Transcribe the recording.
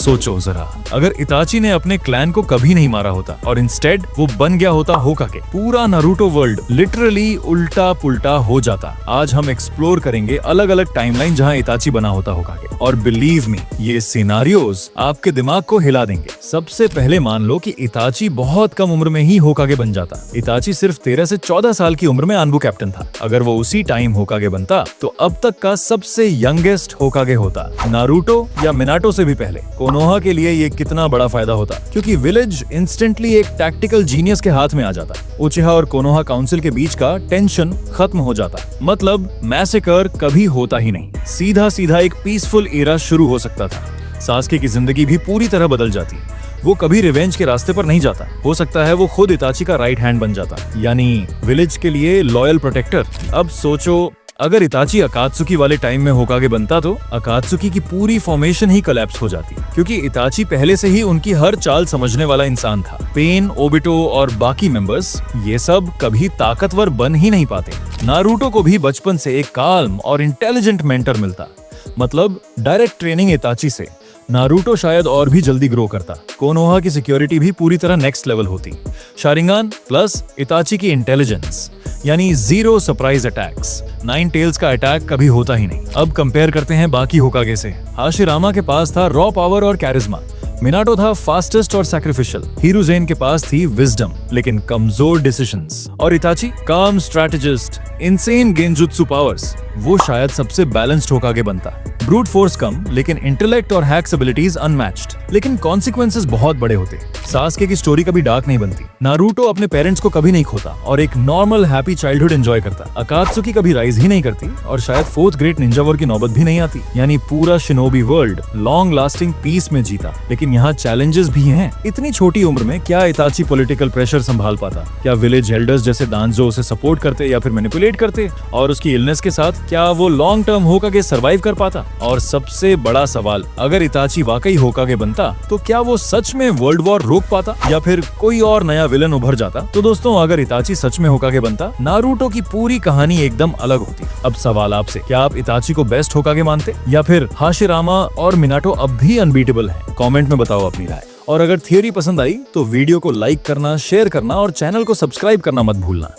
सोचो जरा, अगर इताची ने अपने क्लैन को कभी नहीं मारा होता और इंस्टेड वो बन गया होता होकागे, पूरा नारुतो वर्ल्ड लिटरली उल्टा पुल्टा हो जाता। आज हम एक्सप्लोर करेंगे अलग अलग टाइमलाइन जहां इताची बना होता होकागे, और बिलीव मी, ये सिनारियोज आपके दिमाग को हिला देंगे। सबसे पहले मान लो कि इताची बहुत कम उम्र में ही होकागे बन जाता। इताची सिर्फ 13 से 14 साल की उम्र में आनबू कैप्टन था। अगर वो उसी टाइम होकागे बनता तो अब तक का सबसे यंगेस्ट होकागे होता, नारुतो या मिनाटो से भी पहले। कोनोहा के लिए ये कितना बड़ा फायदा होता, क्योंकि विलेज इंस्टेंटली एक टैक्टिकल जीनियस के हाथ में आ जाता। उचिहा और कोनोहा काउंसिल के बीच का टेंशन खत्म हो जाता, मतलब मैसेकर कभी होता ही नहीं। सीधा सीधा एक पीसफुल एरा शुरू हो सकता था। सास्के की जिंदगी भी पूरी तरह बदल जाती। वो कभी रिवेंज के रास्ते पर नहीं जाता। हो सकता है वो खुद इताची का राइट हैंड बन जाता, यानी विलेज के लिए लॉयल प्रोटेक्टर। अब सोचो, अगर इताची अकात्सुकी वाले टाइम में होकागे बनता तो अकात्सुकी की पूरी फॉर्मेशन ही कोलैप्स हो जाती, क्योंकि इताची पहले से ही उनकी हर चाल समझने वाला इंसान था। पेन, ओबिटो और बाकी मेंबर्स, ये सब कभी ताकतवर बन ही नहीं पाते। नारुतो को भी बचपन से एक काल्म और इंटेलिजेंट मेंटर मिलता, मतलब डायरेक्ट ट्रेनिंग इताची से। नारुतो शायद और भी जल्दी ग्रो करता। कोनोहा की सिक्योरिटी भी पूरी तरह नेक्स्ट लेवल होती। शारिंगान प्लस इताची की इंटेलिजेंस, यानी 0 सरप्राइज अटैक्स। 9 टेल्स का अटैक कभी होता ही नहीं। अब कंपेयर करते हैं बाकी होकागे से। हाशिरामा के पास था रॉ पावर और कैरिज्मा। मिनाटो था फास्टेस्ट और सैक्रिफिशियल। हिरुजेन के पास थी विजडम लेकिन कमजोर डिसीजंस। और इताची काम स्ट्रैटेजिस्ट, इनसेन गेंजुत्सु पावर्स। वो शायद सबसे बैलेंस्ड होकागे बनता। ब्रूट फोर्स कम लेकिन इंटेलेक्ट और हैक्स एबिलिटीज अनमैच्ड, लेकिन कॉन्सिक्वेंसेस बहुत बड़े होते। सास्के की स्टोरी कभी डार्क नहीं बनती। नारुतो अपने पेरेंट्स को कभी नहीं खोता और एक नॉर्मल हैप्पी चाइल्डहुड एंजॉय करता। अकात्सुकी कभी राइज ही नहीं करती और शायद 4th ग्रेट निंजा वॉर की नौबत भी नहीं आती। यानी पूरा shinobi world long lasting peace में जीता। लेकिन यहाँ चैलेंजेस भी हैं। इतनी छोटी उम्र में क्या इताची पॉलिटिकल प्रेशर संभाल पाता? क्या विलेज एल्डर्स जैसे दांजो उसे सपोर्ट करते या फिर मैनिपुलेट करते? और उसकी इलनेस के साथ क्या वो लॉन्ग टर्म होकागे सर्वाइव कर पाता? और सबसे बड़ा सवाल, अगर इताची वाकई होकागे बनता तो क्या वो सच में वर्ल्ड वॉर रोक पाता या फिर कोई और नया विलन उभर जाता? तो दोस्तों, अगर इताची सच में होकागे बनता, नारुतो की पूरी कहानी एकदम अलग होती। अब सवाल आपसे, क्या आप इताची को बेस्ट होकागे मानते या फिर हाशिरामा और मिनाटो अब भी अनबीटेबल हैं? कमेंट में बताओ अपनी राय। और अगर थियरी पसंद आई तो वीडियो को लाइक करना, शेयर करना और चैनल को सब्सक्राइब करना मत भूलना।